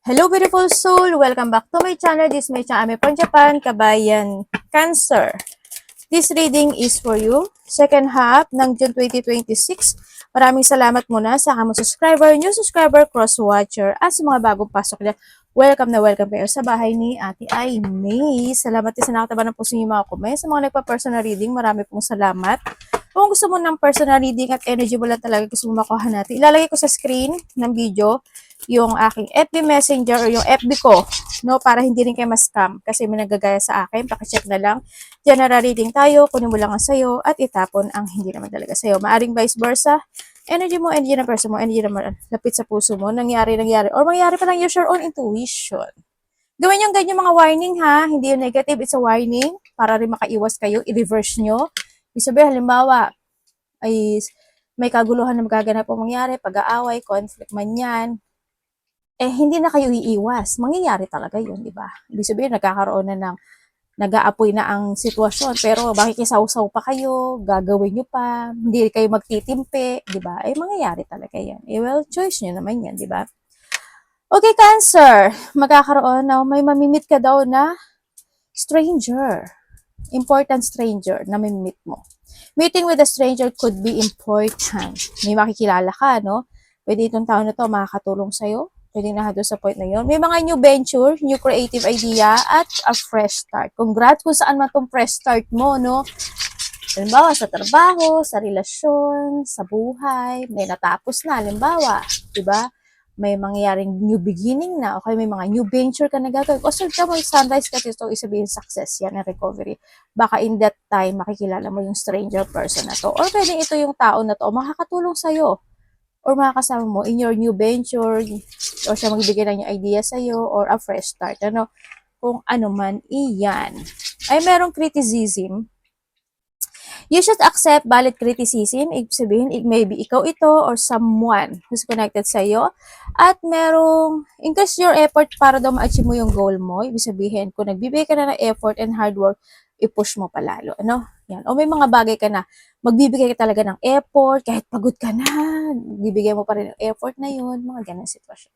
Hello beautiful soul! Welcome back to my channel. This is my channel from Japan, Kabayan Cancer. This reading is for you. Second half ng June 2026. Maraming salamat muna sa kamong subscriber, new subscriber, cross-watcher, at sa mga bagong pasok dyan. Welcome na welcome kayo sa bahay ni Ate Aimee. Salamat din sa nakataba ng puso yung mga comments. Sa mga nagpa-personal reading, marami pong salamat. Kung gusto mo ng personal reading at energy wala talaga gusto mo makuha natin, ilalagay ko sa screen ng video yung aking FB Messenger o yung FB ko, no, para hindi rin kayo ma-scam kasi may nagagaya sa akin, pakicheck na lang. General reading tayo, kunin mo lang ang sayo at itapon ang hindi naman talaga sayo. Maaring vice versa, energy mo, energy ng person mo, energy naman lapit sa puso mo, nangyari, or mangyari pa lang use your own intuition. Gawin yung ganyan mga warning ha, hindi yung negative, it's a warning para rin makaiwas kayo, i-reverse nyo. Ibig sabihin, halimbawa, ay may kaguluhan na magaganap po mangyari, pag-aaway, conflict man yan, hindi na kayo iiwas. Mangyayari talaga yun, di ba? Ibig sabihin, nagkakaroon na ng nag-aapoy na ang sitwasyon, pero makikisaw-saw pa kayo, gagawin nyo pa, hindi kayo magtitimpi, di ba? Mangyayari talaga yan. Well, choice nyo naman yan, di ba? Okay, Cancer, magkakaroon na, may mamimit ka daw na stranger. Important stranger na mamimit mo. Meeting with a stranger could be important. May makikilala ka, no? Pwede itong tao na to makakatulong sa'yo. Pwede na doon sa point na yun. May mga new venture, new creative idea, at a fresh start. Congrats kung saan man itong fresh start mo, no? Halimbawa, sa trabaho, sa relasyon, sa buhay, may natapos na, halimbawa, di ba? May mangyayaring new beginning na, okay, may mga new venture ka na gagawin. O so, mo, sunrise ka dito, isabihin success yan na recovery. Baka in that time, makikilala mo yung stranger person na to. Or pwede ito yung tao na to, makakatulong sa'yo or makakasama mo in your new venture, or siya magbigay ng yung idea sa'yo, or a fresh start, ano, kung ano man iyan. Ay merong criticism. You should accept valid criticism. Ibig sabihin, maybe ikaw ito or someone who's connected sa'yo. At merong, increase your effort para daw ma-achieve mo yung goal mo. Ibig sabihin, kung nagbibigay ka na ng effort and hard work, i-push mo palalo. Ano? Yan. O may mga bagay ka na, magbibigay ka talaga ng effort, kahit pagod ka na, bibigay mo pa rin ng effort na yun, mga ganang sitwasyon.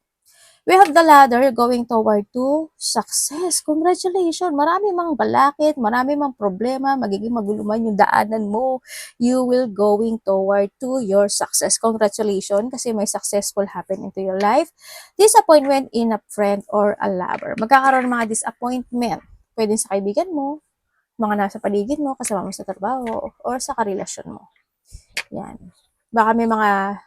We have the ladder going toward to success. Congratulations! Marami mang balakid, marami mang problema, magiging maguluman yung daanan mo. You will going toward to your success. Congratulations kasi may successful happen into your life. Disappointment in a friend or a lover. Magkakaroon ng mga disappointment. Pwede sa kaibigan mo, mga nasa paligid mo, kasama mo sa trabaho, or sa karelasyon mo. Yan. Baka may mga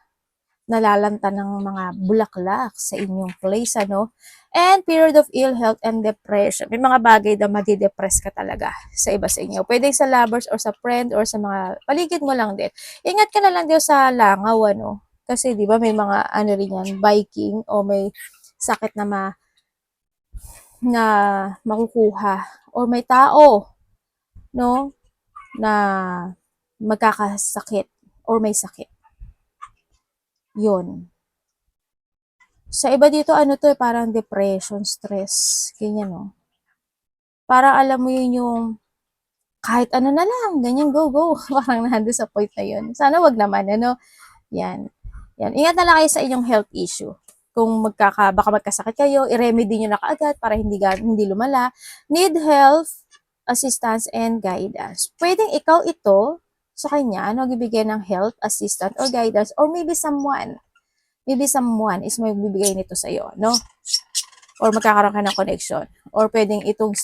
nalalanta ng mga bulaklak sa inyong place, ano? And period of ill health and depression. May mga bagay na madidepress ka talaga sa iba sa inyo. Pwede sa lovers or sa friend or sa mga paligid mo lang din. Ingat ka na lang din sa langaw, ano? Kasi di ba may mga ano rin yan, biking o may sakit na makukuha o may tao, no? Na magkakasakit or may sakit. Yun. Sa iba dito, ano to, parang depression, stress, ganyan, no? Parang alam mo yun yung, kahit ano na lang, ganyan, go, go. Parang nandun sa point na yun. Sana wag naman, ano? Yan. Yan. Ingat na lang kayo sa inyong health issue. Kung baka magkasakit kayo, i-remedy nyo na kaagad para hindi lumala. Need health, assistance, and guidance. Pwedeng ikaw ito, sa kanya, ano, bibigyan ng health, assistance, or guidance, or maybe someone is may bibigay nito sa iyo, no? Or magkakaroon ka ng connection. Or pwedeng itong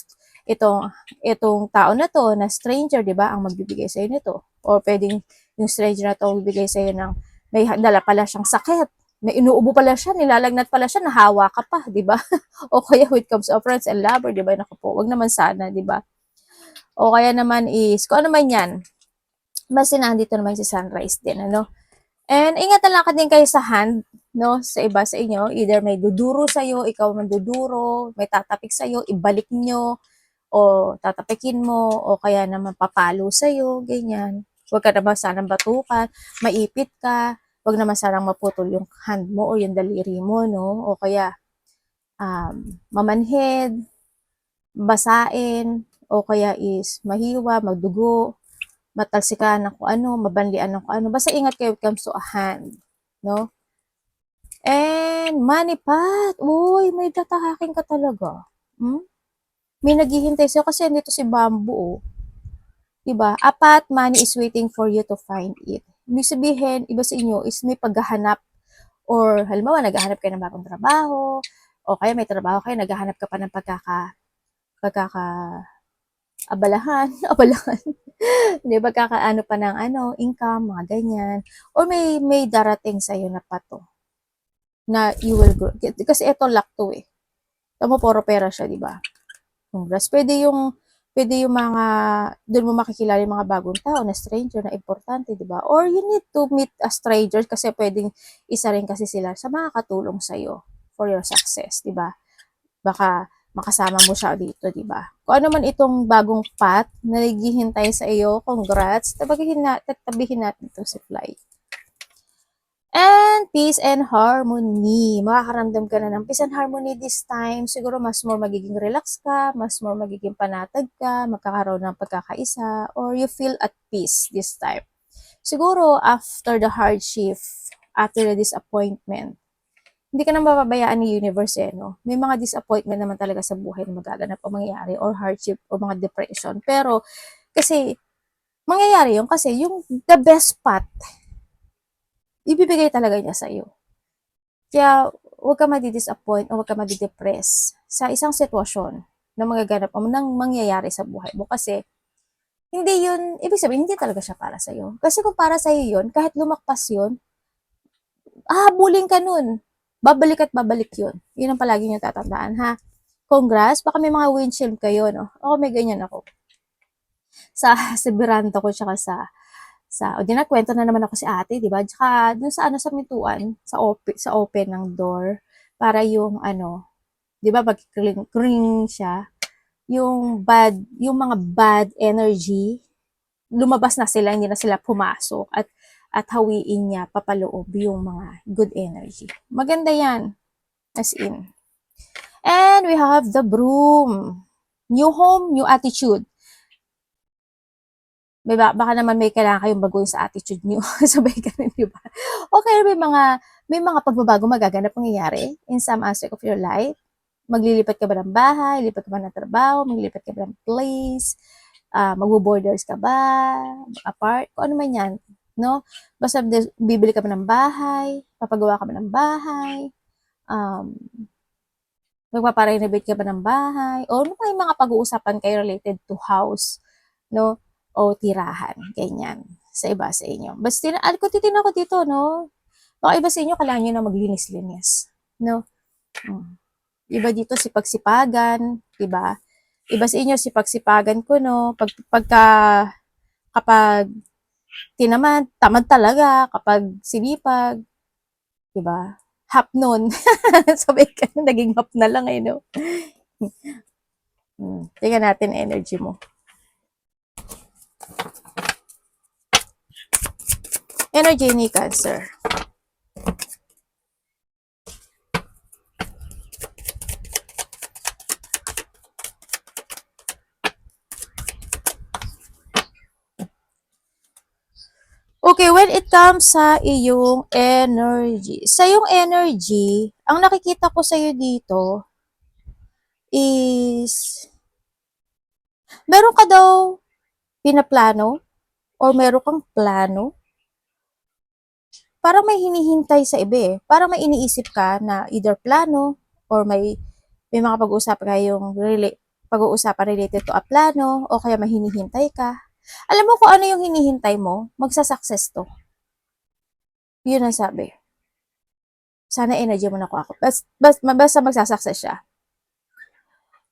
tao na to, na stranger, di ba, ang magbibigay sa iyo nito. Or pwedeng yung stranger na to magbibigay sa iyo ng may dala pala siyang sakit. May inuubo pala siya, nilalagnat pala siya, nahawa ka pa, di ba? O kaya when it comes to friends and lover, di ba? Naku po, wag naman sana, di ba? O kaya naman is, kung ano man yan, basta nandito naman si Sunrise din, ano? And ingat na lang ka din kayo sa hand, no? Sa iba sa inyo, either may duduro sa'yo, ikaw man duduro, may tatapik sa'yo, ibalik nyo, o tatapikin mo, o kaya naman papalo sa'yo, ganyan. Huwag ka naman sanang batukan, maipit ka, huwag naman sanang maputol yung hand mo o yung daliri mo, no? O kaya, mamanhid, basain, o kaya is mahiwa, magdugo, matalsikan ng kung ano, mabanlian ng kung ano. Basta ingat kayo when it comes to a hand, no? And money pot. Uy, may tatahakin ka talaga. May naghihintay sa'yo kasi nandito si Bamboo. Diba? Apat, money is waiting for you to find it. Ibig sabihin, iba sa inyo is may paghahanap or halimbawa, naghahanap kayo ng bagong trabaho o kaya may trabaho kayo, naghahanap ka pa ng abalahan, abalahan. Hindi, pagkakaano pa ng income, mga ganyan. Or may darating sa'yo na pato na you will grow. Kasi ito luck to eh. Tamo, puro pera siya, di ba? Congrats. Pwede yung mga, doon mo makikilala yung mga bagong tao na stranger na importante, di ba? Or you need to meet a stranger kasi pwedeng isa rin kasi sila sa makakatulong sa'yo for your success, di ba? Baka makasama mo siya dito, di ba? Kung ano man itong bagong path na naghihintay sa iyo, congrats. Tabihin natin ito si Fly. And peace and harmony. Makakaramdam ka na ng peace and harmony this time. Siguro mas more magiging relax ka, mas more magiging panatag ka, magkakaroon ng pagkakaisa, or you feel at peace this time. Siguro after the hardship, after the disappointment, hindi ka nang mapabayaan ni universe no? May mga disappointment naman talaga sa buhay na magaganap o mangyayari, or hardship, o mga depression. Pero, kasi, mangyayari yun kasi yung the best path, ibibigay talaga niya sa iyo. Kaya, huwag ka madi-disappoint o huwag ka madi-depress sa isang sitwasyon na magaganap o nang mangyayari sa buhay mo. Kasi, hindi yun, ibig sabihin, hindi talaga siya para sa iyo. Kasi kung para sa iyo yun, kahit lumakpas yun, hahabulin ka nun. Babalik at babalik yun. Yun ang palagi nyo tatandaan, ha? Congrats, baka may mga windshield kayo, no? Ako may ganyan ako. Sa beranda ko, tsaka o di na, kwento na naman ako si ate, di ba? Tsaka, dun sa sa mintuan, sa open ng door, para yung di ba, pag ring siya, yung mga bad energy, lumabas na sila, hindi na sila pumasok, at hawiin niya papaloob yung mga good energy. Maganda yan. As in. And we have the broom. New home, new attitude. Baka naman may kailangan kayong baguhin sa attitude niyo. Sabay ka rin, di ba? Okay, may mga pagbabago magaganap mangyayari in some aspect of your life. Maglilipat ka ba ng bahay? Lipat ka ba ng trabaho? Maglilipat ka ba ng place? Magbo-borders ka ba? Apart? Kung ano man yan. No? Basta bibili ka ba ng bahay, papagawa ka ba ng bahay, magpaparenovate ka ba ng bahay, o may mga pag-uusapan kayo related to house, no? O tirahan, ganyan. Sa iba sa inyo. Basta kung titignan ko dito, no? Baka iba sa inyo, kailangan nyo na maglinis-linis. No? Iba dito si pagsipagan, diba? Iba sa inyo si pagsipagan ko, no? Kapag tamad talaga, kapag sinipag, diba? Hap nun. Sabay ka, naging hap na lang no? Tingnan natin energy mo. Energy ni Cancer. Okay, when it comes sa iyong energy. Sa iyong energy, ang nakikita ko sa iyo dito is meron ka daw pinaplano or meron kang plano. Parang may hinihintay sa iba eh. Parang may iniisip ka na either plano or may mga pag-uusapan kayong pag-uusapan related to a plano o kaya may hinihintay ka. Alam mo kung ano yung hinihintay mo, magsa-success to. Yun ang sabi. Sana energy mo na ako. Basta magsa-success siya.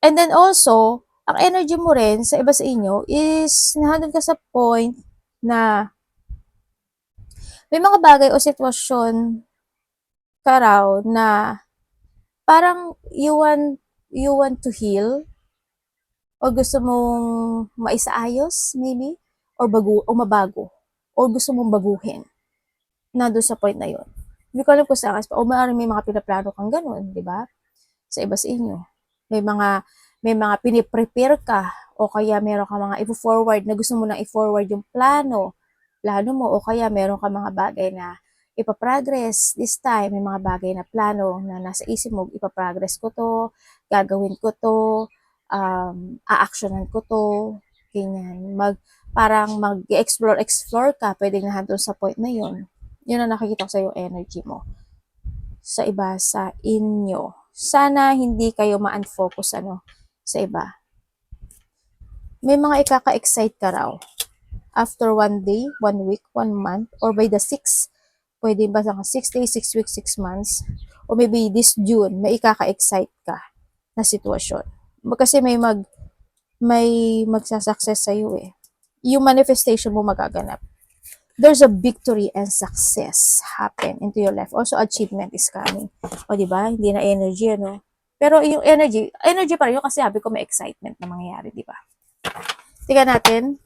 And then also, ang energy mo rin sa iba sa inyo is nandun ka sa point na may mga bagay o sitwasyon ka raw na parang you want to heal o gusto mong maisaayos maybe or mabago o gusto mong baguhin na doon sa point na yon. Hindi ko alam kung saan kasi o maaaring may mga pinaplano kang ganun, di ba? Sa iba sa inyo. May mga piniprepare ka o kaya meron ka mga i-forward na gusto mo nang i-forward yung plano mo o kaya meron ka mga bagay na ipaprogress this time. May mga bagay na plano na nasa isip mo, ipaprogress ko to, gagawin ko to, a-actionan ko to, ganyan. Parang mag-explore ka, pwedeng nandun sa point na yun. Yun ang nakikita ko sa yung energy mo. Sa iba, sa inyo. Sana hindi kayo ma-unfocus sa iba. May mga ikaka-excite ka raw. After 1 day, 1 week, 1 month, or by the 6, pwede ba sa 6 days, 6 weeks, 6 months, or maybe this June, may ikaka-excite ka na sitwasyon. Kasi may magsasucess sa'yo eh. Yung manifestation mo magaganap. There's a victory and success happen into your life. Also, achievement is coming. O, diba? Hindi na energy, Pero yung energy pa rin yun kasi sabi ko may excitement na mangyayari, diba? Tingnan natin.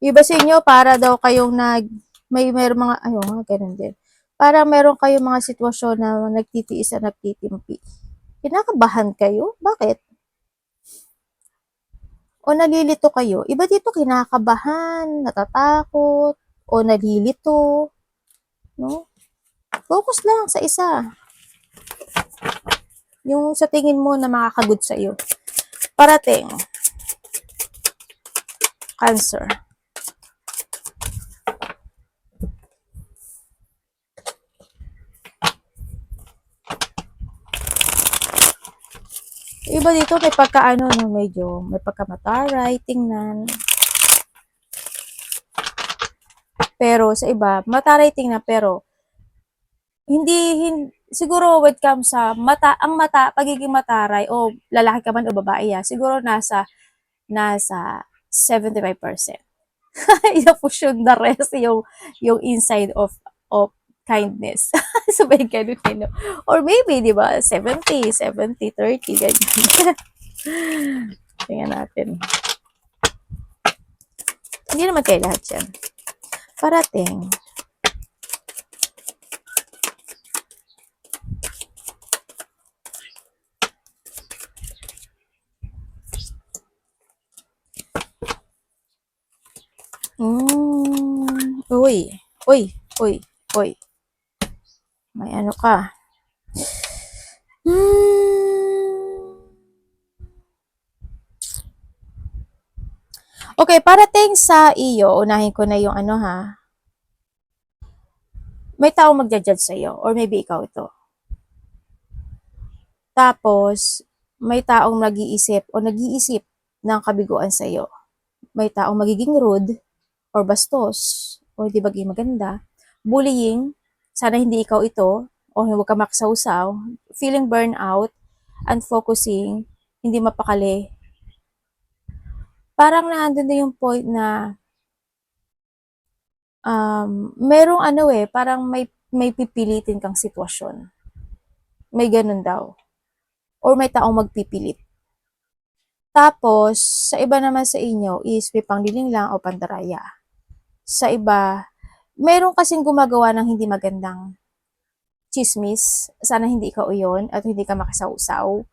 Iba sa inyo, para daw kayong meron mga, ganun din. Para meron kayong mga sitwasyon na nagtitiis at nagtitimpi. Kinakabahan kayo? Bakit? O nalilito kayo? Iba dito kinakabahan, natatakot, o nalilito. No? Focus lang sa isa. Yung sa tingin mo na makakagood sa iyo. Parating. Cancer. Iba dito may medyo may pagkamataray, tingnan. Pero sa iba, mataray tingnan pero hindi siguro when it comes sa pagiging mataray o lalaki ka man o babae siguro nasa 75%. Push yung the rest yung inside of kindness. Sabay ganun no? Or maybe, di ba, 70, 30, ganyan. Tingnan natin. Hindi naman kayo lahat yan. Parating. Uy. May ano ka. Okay, parating sa iyo, unahin ko na yung may taong magja-judge sa iyo or maybe ikaw ito. Tapos, may taong nag-iisip ng kabiguan sa iyo. May taong magiging rude or bastos o hindi maging maganda. Bullying, sana hindi ikaw ito o huwag ka makasawsaw. Feeling burnout, unfocusing, hindi mapakali. Parang nandun na yung point na merong parang may pipilitin kang sitwasyon. May ganun daw. Or may taong magpipilit. Tapos, sa iba naman sa inyo is may pangliling lang o pandaraya. Sa iba, meron kasing gumagawa ng hindi magandang chismis. Sana hindi ikaw yun at hindi ka makasawsaw.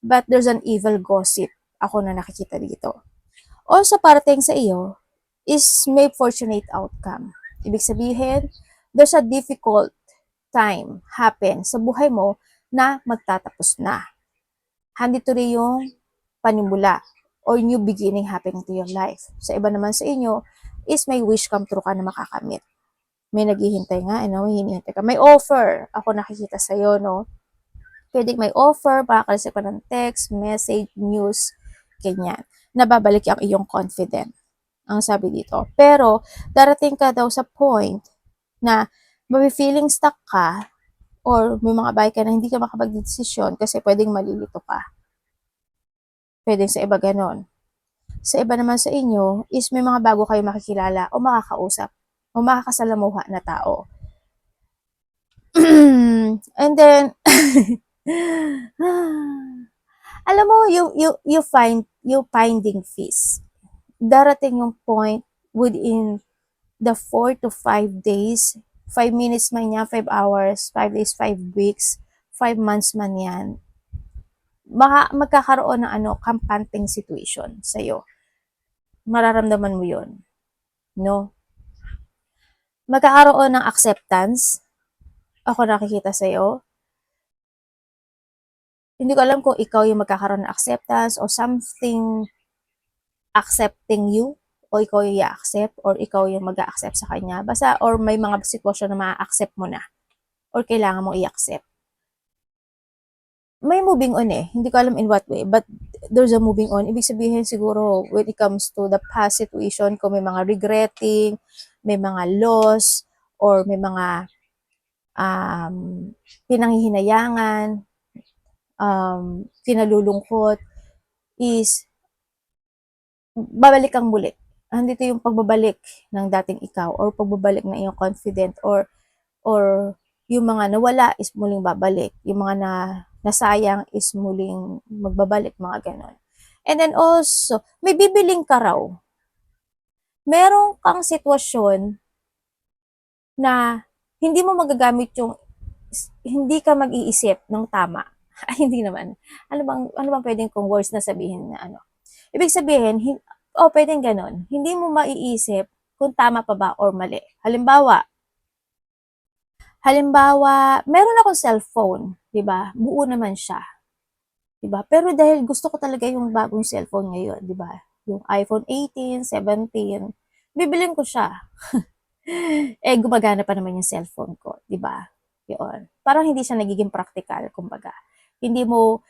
But there's an evil gossip ako na nakikita dito. Also, parating sa iyo is may fortunate outcome. Ibig sabihin, there's a difficult time happen sa buhay mo na magtatapos na. Handito rin yung panimula or new beginning happening to your life. Sa iba naman sa inyo is may wish come true ka na makakamit. May naghihintay nga, may hinihintay ka. May offer ako nakikita sa'yo, no? Pwedeng may offer, makakalasip ka ng text, message, news, ganyan. Nababalik ang iyong confident. Ang sabi dito. Pero, darating ka daw sa point na feeling stuck ka or may mga bagay ka na hindi ka makapag-desisyon kasi pwedeng malilito ka. Pwedeng sa iba ganon. Sa iba naman sa inyo is may mga bago kayo makikilala o makakausap o makakasalamuha na tao. And then, alam mo, you finding peace. Darating yung point within the 4 to 5 days, 5 minutes man yan, 5 hours, 5 days, 5 weeks, 5 months man yan, magkakaroon ng kampanteng situation sa'yo. Mararamdaman mo yun. No? magkakaroon ng acceptance. Ako nakikita sa'yo. Hindi ko alam kung ikaw yung magkakaroon ng acceptance o something accepting you o ikaw yung i-accept or ikaw yung mag-a-accept sa kanya. Basta or may mga sitwasyon na ma-accept mo na or kailangan mo i-accept. May moving on eh. Hindi ko alam in what way, but there's a moving on. Ibig sabihin siguro when it comes to the past situation, kung may mga regretting, may mga loss, or may mga pinanghihinayangan, kinalulungkot, is babalik kang muli. Andito yung pagbabalik ng dating ikaw or pagbabalik ng iyong confident or yung mga nawala is muling babalik. Yung mga nasayang is muling magbabalik, mga ganon. And then also, may bibiling ka raw. Meron kang sitwasyon na hindi mo magagamit yung, hindi ka mag-iisip ng tama. Ay, hindi naman. Ano bang pwedeng kung words na sabihin na ano? Ibig sabihin, pwedeng ganon. Hindi mo maiisip kung tama pa ba or mali. Halimbawa, meron akong cellphone, 'di ba? Buo naman siya, 'di ba? Pero dahil gusto ko talaga yung bagong cellphone ngayon, 'di ba? Yung iPhone 18, 17, bibilin ko siya. Gumagana pa naman yung cellphone ko, 'di ba? 'Yon. Parang hindi siya nagiging practical, kumbaga. Hindi mo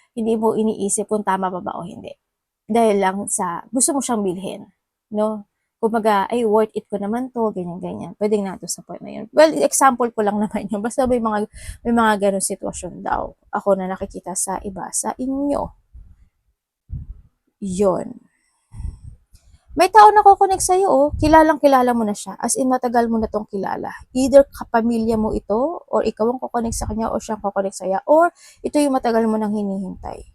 iniisip kung tama pa ba o hindi. Dahil lang sa gusto mo siyang bilhin, no? Kumbaga, ay worth it ko naman 'to, ganyan-ganyan. Puwedeng nando'n sa point na 'yun. Well, example ko lang naman 'yun. Basta may mga gano'ng sitwasyon daw ako na nakikita sa iba sa inyo. 'Yun. May tao nako-connect sa'yo, oh. Kilalang-kilala mo na siya. As in, matagal mo na 'tong kilala. Either kapamilya mo ito or ikaw ang ko-connect sa kanya or siyang ko-connect sa'yo or ito yung matagal mo nang hinihintay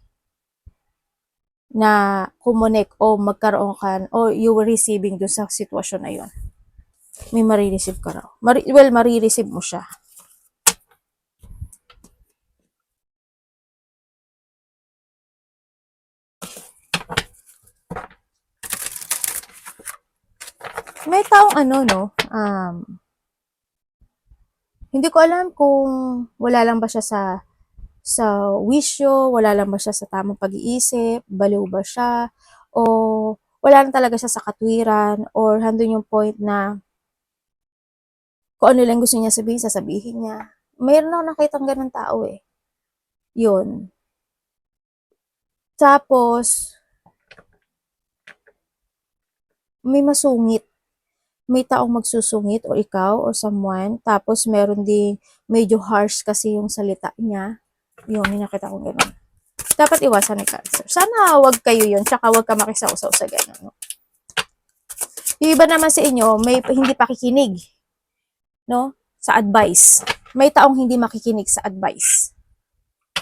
na kumonek o magkaroon ka o you were receiving dun sa sitwasyon na yun. May marireceive ka raw. Marireceive mo siya. May taong hindi ko alam kung wala lang ba siya sa wisyo, wala lang ba siya sa tamang pag-iisip, baliw ba siya, o wala lang talaga siya sa katwiran, or handun yung point na kung ano lang gusto niya sabihin, sasabihin niya. Mayroon ako nakitang ganun tao eh. Yun. Tapos, may masungit. May taong magsusungit or ikaw or someone. Tapos, meron ding medyo harsh kasi yung salita niya. Yun, may nakita kong ganun. Dapat iwasan ni Cancer. Sana wag kayo yun, tsaka wag ka makisawsaw sa ganun. No? Yung iba naman sa inyo, may hindi pakikinig, no? Sa advice. May taong hindi makikinig sa advice.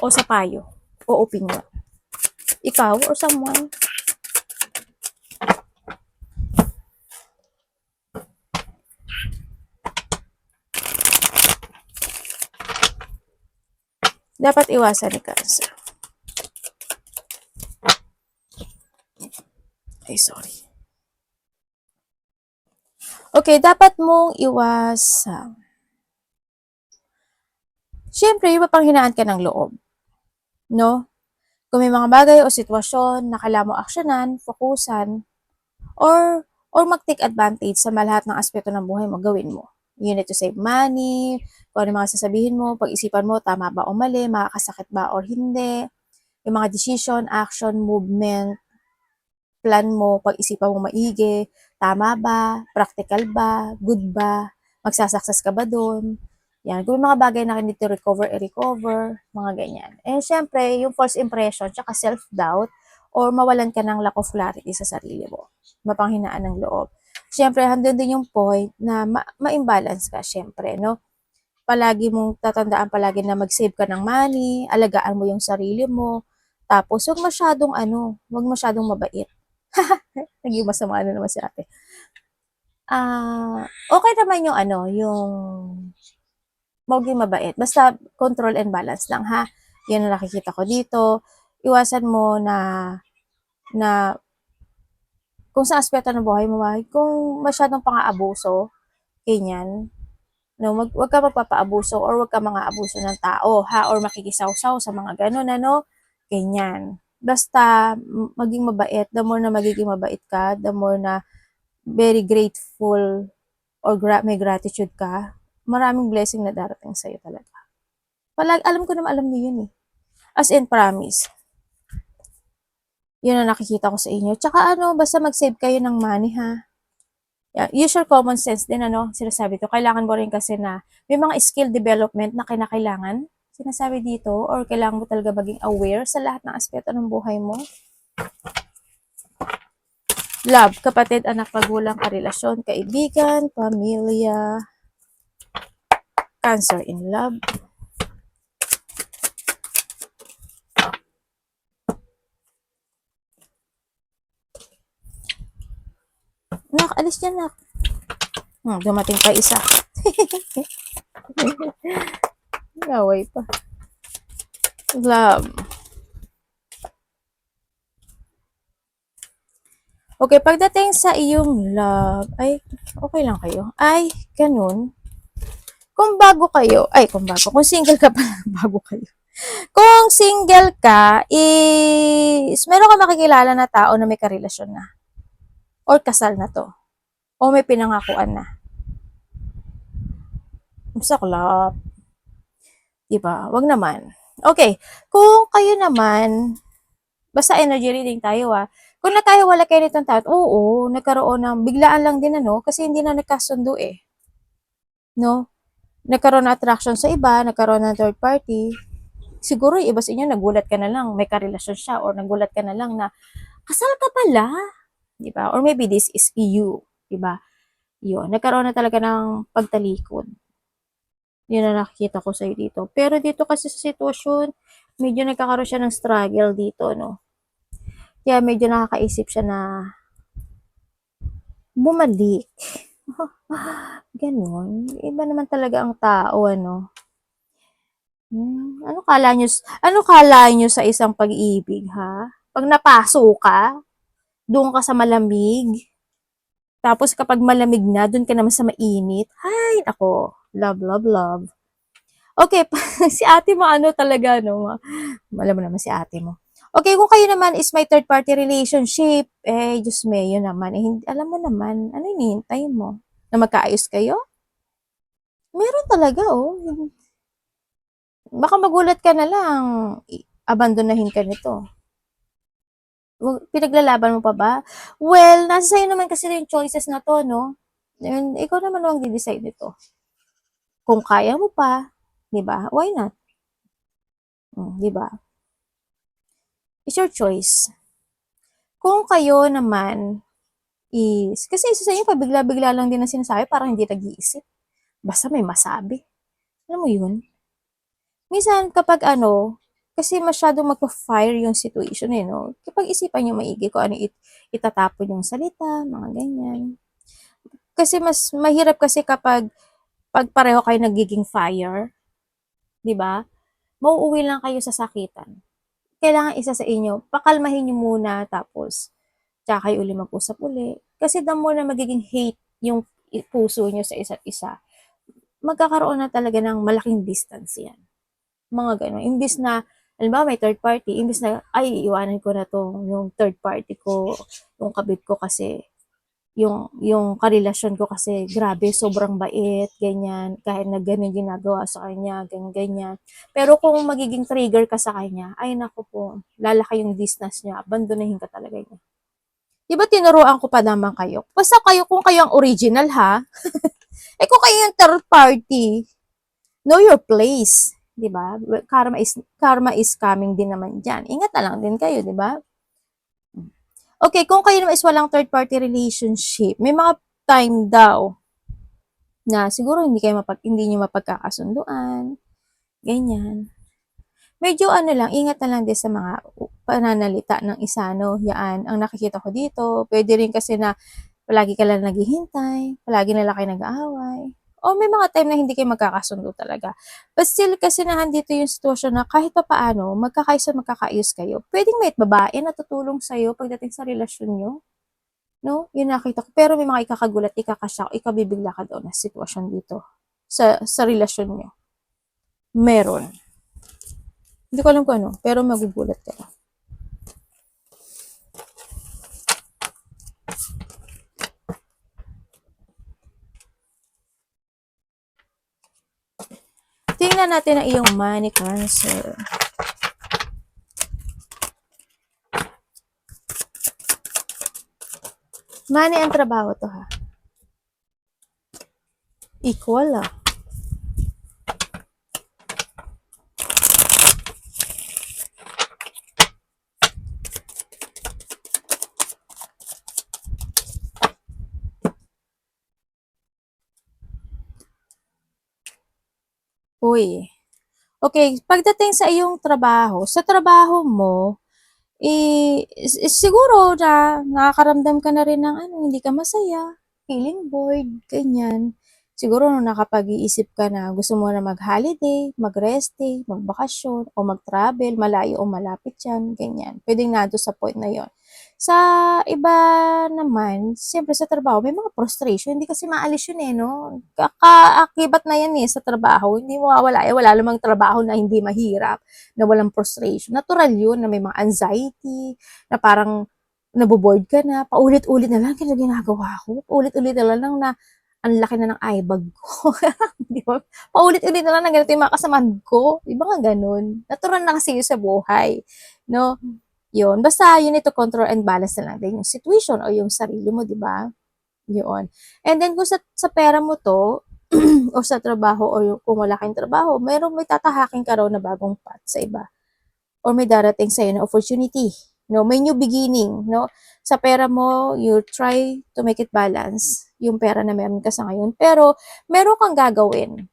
O sa payo. O opinion. Ikaw or someone. Dapat iwasan ni Cancer. Ay, sorry. Okay, dapat mong iwasan. Siyempre, yung mapanghinaan ka ng loob. No? Kung may mga bagay o sitwasyon na kailangan mo aksyonan, fokusan, or mag-take advantage sa lahat ng aspeto ng buhay mo, gawin mo. You need to save money, kung ano mga sasabihin mo, pag-isipan mo, tama ba o mali, makakasakit ba or hindi, yung mga decision, action, movement, plan mo, pag-isipan mo maigi, tama ba, practical ba, good ba, magsasucess ka ba doon, yan. Kung may mga bagay na need to recover, i-recover, mga ganyan. And syempre, yung false impression, tsaka self-doubt, or mawalan ka ng lack of clarity sa sarili mo. Mapanghinaan ng loob. Syempre, handun din yung point na ma-imbalance ka, syempre, no? Palagi mong tatandaan palagi na mag-save ka ng money, alagaan mo yung sarili mo, tapos huwag masyadong mabait. Naging masama na naman si ate. Okay naman yung maging mabait. Basta control and balance lang, ha? Yan ang nakikita ko dito. Iwasan mo na kung sa aspeto ng buhay mo, kung masyadong pang-aabuso, ganyan, No, wag ka magpapaabuso or wag ka mga abuso ng tao, ha? Or makikisaw-saw sa mga ganun, ano? Ganyan. Basta, maging mabait. The more na magiging mabait ka, the more na very grateful or may gratitude ka, maraming blessing na darating sa'yo talaga. Alam ko naman, alam niyo yun eh. As in, promise. Yun ang nakikita ko sa inyo. Tsaka ano, basta mag-save kayo ng money, ha? Yeah, use your common sense din, ano, sinasabi to. Kailangan mo rin kasi na may mga skill development na kinakailangan, sinasabi dito, or kailangan mo talaga maging aware sa lahat ng aspeto ng buhay mo. Love, kapatid, anak, magulang, karelasyon, kaibigan, pamilya, Cancer in love. Nak, alis dyan, nak. Dumating pa isa. Away pa. Love. Okay, pagdating sa iyong love, ay, okay lang kayo. Ay, ganun. Kung kung single ka pa lang, bago kayo. Kung single ka, meron ka makikilala na tao na may karelasyon na. Or kasal na to. O may pinangakuan na. Saklap. Diba? Wag naman. Okay. Kung kayo naman, basta energy reading tayo Kung nagkahiwala kayo nitong tao, oo, nagkaroon ng, biglaan lang din kasi hindi na nagkasundo eh. No? Nagkaroon ng attraction sa iba, nagkaroon ng third party. Siguro yung iba sa inyo, nagulat ka na lang, may karelasyon siya, or nagulat ka na lang na, kasal ka pala. Diba? Or maybe this is you. Diba? Yun. Nagkaroon na talaga ng pagtalikod. Yun na nakikita ko sa'yo dito. Pero dito kasi sa sitwasyon, medyo nagkakaroon siya ng struggle dito, no? Kaya medyo nakakaisip siya na bumalik. Ganon. Iba naman talaga ang tao, ano? Ano kala nyo sa isang pag-ibig, ha? Pag napaso ka, doon ka sa malamig, tapos kapag malamig na, doon ka naman sa mainit. Hay, ako, love, love, love. Okay, si ate mo ano talaga, no? Alam mo naman si ate mo. Okay, kung kayo naman is may third party relationship, Diyos me, yun naman. Hindi, alam mo naman, ano hinihintay mo? Na magkaayos kayo? Meron talaga, oh. Baka magulat ka na lang, abandonahin ka nito. Pinaglalaban mo pa ba? Well, nasa sa'yo naman kasi yung choices na to, no? And ikaw naman ang di-decide nito. Kung kaya mo pa, di ba? Why not? Di ba? It's your choice. Kung kayo naman kasi isa sa inyo, pabigla-bigla lang din ang sinasabi, parang hindi nag-iisip. Basta may masabi. Alam mo yun? Minsan, kapag kasi masyadong magpa-fire yung situation no? Kapag isipan nyo maigi kung ano itatapon yung salita, mga ganyan. Kasi mas mahirap kasi kapag pareho kayo nagiging fire, di ba? Mauuwi lang kayo sa sakitan. Kailangan isa sa inyo, pakalmahin nyo muna, tapos tsaka kayo uli mag-usap uli. Kasi the more na magiging hate yung puso nyo sa isa't isa, magkakaroon na talaga ng malaking distance yan. Mga gano'n. Imbis na, alam ba, may third party, imbis na, ay, iwanan ko na to, yung third party ko, yung kabit ko kasi, yung karelasyon ko kasi, grabe, sobrang bait, ganyan, kahit na ganun ginagawa sa kanya, ganyan. Pero kung magiging trigger ka sa kanya, ay naku po, lalaki yung distance niya, abandonahin ka talaga niya. Diba tinuruan ko pa naman kayo? Basta kayo, kung kayo ang original ha, kung kayo yung third party, know your place. Diba? Karma is coming din naman dyan. Ingat na lang din kayo, diba? Okay, kung kayo naman is walang third party relationship, may mga time daw na siguro hindi nyo mapagkakasunduan, ganyan. Medyo lang, ingat na lang din sa mga pananalita ng isa, no? Yan, ang nakikita ko dito. Pwede rin kasi na palagi ka lang naghihintay, palagi na lang kayo nag-aaway. O may mga time na hindi kayo magkakasundo talaga. But still, kasi nandito yung sitwasyon na kahit pa paano, magkakaayos kayo. Pwedeng may babae na tutulong sa'yo pagdating sa relasyon nyo. No? Yun nakita ko. Pero may mga ikakagulat, ikakashock, ikabibigla ka daw na sitwasyon dito. sa relasyon nyo. Meron. Hindi ko alam kung ano, pero magugulat ka. Tingnan natin ang iyong money, Cancer. Money ang trabaho to, ha. Equal, ah. Uy. Okay, pagdating sa iyong trabaho, sa trabaho mo, siguro na nakakaramdam ka na rin ng ano, hindi ka masaya, feeling bored, ganyan. Siguro nung nakapag-iisip ka na gusto mo na mag-holiday, mag-rest day, magbakasyon, o mag-travel, malayo o malapit yan, ganyan. Pwedeng nado sa point na yon. Sa iba naman, siyempre sa trabaho, may mga frustration. Hindi kasi maalis yun eh, no? Kakaakibat na yan eh sa trabaho. Hindi mo mawawala eh. Wala namang trabaho na hindi mahirap, na walang frustration. Natural yun na may mga anxiety, na parang naboboard ka na, paulit-ulit na lang kaya ginagawa ko. Paulit-ulit na lang na ang laki na ng eyebag ko. Di ba? Paulit-ulit na lang na ganito yung mga kasamahan ko. Di ba nga ganun? Natural na kasi yun sa buhay. No? Yun. Basta you need to control and balance na lang din yung situation o yung sarili mo, di ba? Yun. And then kung sa pera mo to, o sa trabaho, o yung, kung wala kang trabaho, may tatahakin ka raw na bagong path sa iba. Or may darating sa'yo na opportunity. No, may new beginning, no? Sa pera mo, you try to make it balance yung pera na meron ka sa ngayon. Pero meron kang gagawin.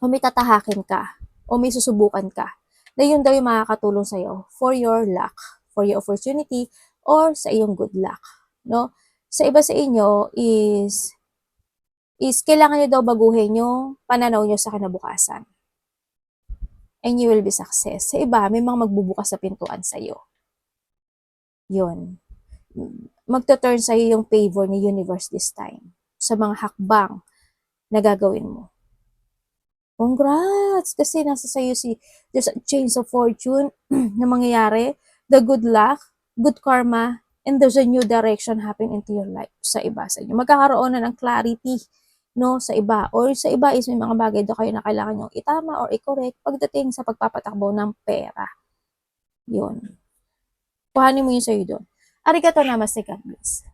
O may tatahakin ka, o may susubukan ka, na yun daw yung makakatulong sa'yo for your luck, for your opportunity, or sa iyong good luck. No? Sa iba sa inyo is kailangan nyo daw baguhin yung pananaw nyo sa kinabukasan. And you will be success. Sa iba, may mga magbubukas sa pintuan sa'yo. Yun. Magta-turn sa'yo yung favor ni universe this time. Sa mga hakbang na gagawin mo. Congrats! Kasi nasa sa'yo there's a change of fortune na mangyayari, the good luck, good karma, and there's a new direction happening into your life sa iba sa inyo. Magkakaroon na ng clarity, no, sa iba. Or sa iba is may mga bagay daw kayo na kailangan nyo itama or i-correct pagdating sa pagpapatakbo ng pera. Yun. Kuhanin mo yun sa'yo doon. Arigato namaste, God bless.